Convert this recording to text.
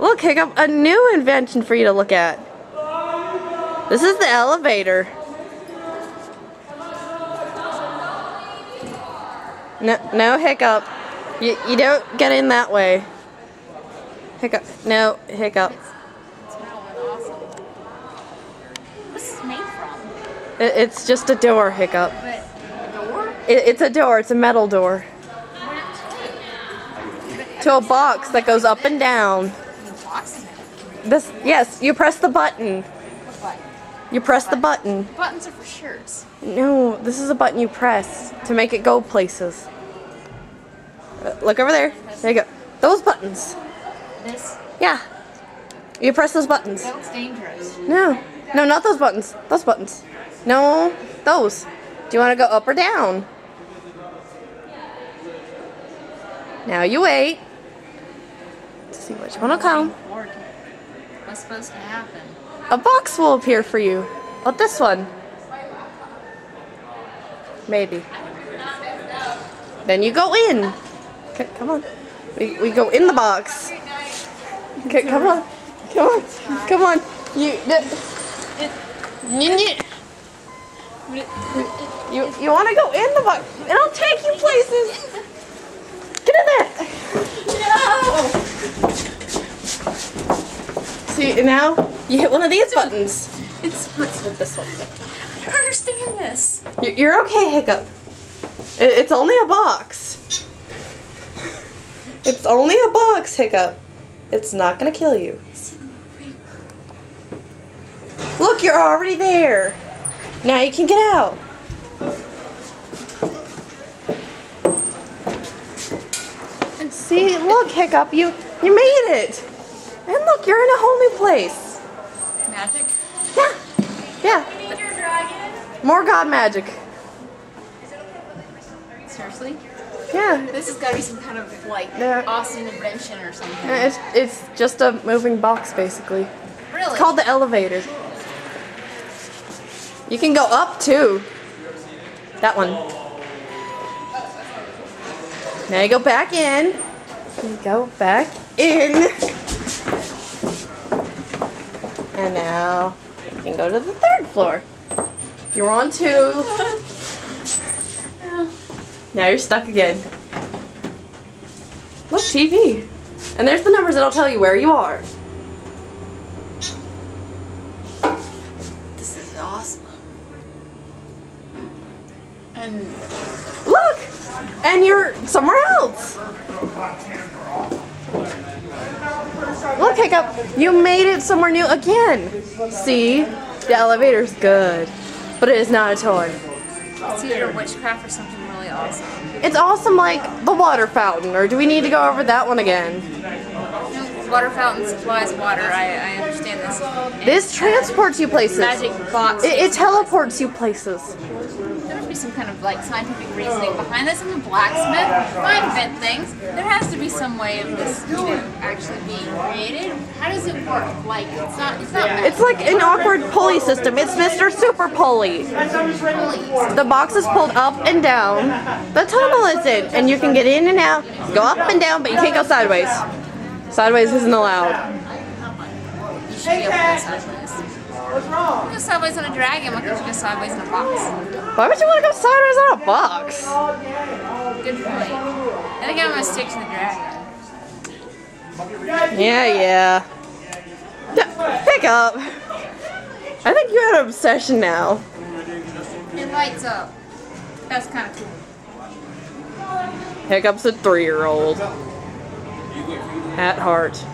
Look, Hiccup, a new invention for you to look at. This is the elevator. No, Hiccup. You don't get in that way. Hiccup. No, Hiccup. It's awesome. What's this made from? It's just a door, Hiccup. But a door? It's a door. It's a metal door. To a box that goes up and down. This, yes, you press the button. What button? You press the button. Buttons are for shirts. No, this is a button you press to make it go places. Look over there. There you go. Those buttons. This? Yeah. You press those buttons. That looks dangerous. No. No, not those buttons. Those buttons. No, those. Do you want to go up or down? Now you wait. To see which one will come. What's supposed to happen? A box will appear for you. Oh, this one. Maybe. Then you go in. Okay, come on. We go in the box. Okay, come on. Come on. Come on. You want to go in the box? It'll take you places. Get in there. No! See, now you hit one of these buttons. Let's hit this one. I don't understand this. You're okay, Hiccup. It's only a box. It's only a box, Hiccup. It's not gonna kill you. Look, you're already there. Now you can get out. And see, look, Hiccup, you made it. And look, you're in a whole new place. Magic? Yeah. Yeah. More God magic. Seriously? Yeah. This has got to be some kind of like Yeah. Austin invention or something. It's just a moving box, basically. Really? It's called the elevator. You can go up too. That one. Now you go back in. You go back in. And now you can go to the third floor. You're on 2. Now you're stuck again. Look, TV. And there's the numbers that'll tell you where you are. This is awesome. And look! And you're somewhere else. Look, Hiccup, you made it somewhere new again. See? The elevator's good, but it is not a toy. it's either witchcraft or something really awesome. It's awesome like the water fountain, or do we need to go over that one again? No, water fountain supplies water. I understand this. And This transports you places. magic box. It teleports you places. There must be some kind of like scientific reasoning behind this. I'm a blacksmith. I invent things. There has to be some way of this, actually being created. How does it work? Like it's not. It's like an awkward pulley system. It's Mr. Super Pulley. The box is pulled up and down. The tunnel is in, and you can get in and out. Go up and down, but you can't go sideways. Sideways isn't allowed. You should be able to go sideways. What's wrong? You go sideways on a dragon. Why can't you go sideways in a box? Why would you want to go sideways on a box? Good point. I think I'm gonna stick to the dragon. Yeah. Hiccup. I think you have an obsession now. It lights up. That's kind of cool. Hiccup's a 3-year-old. At heart.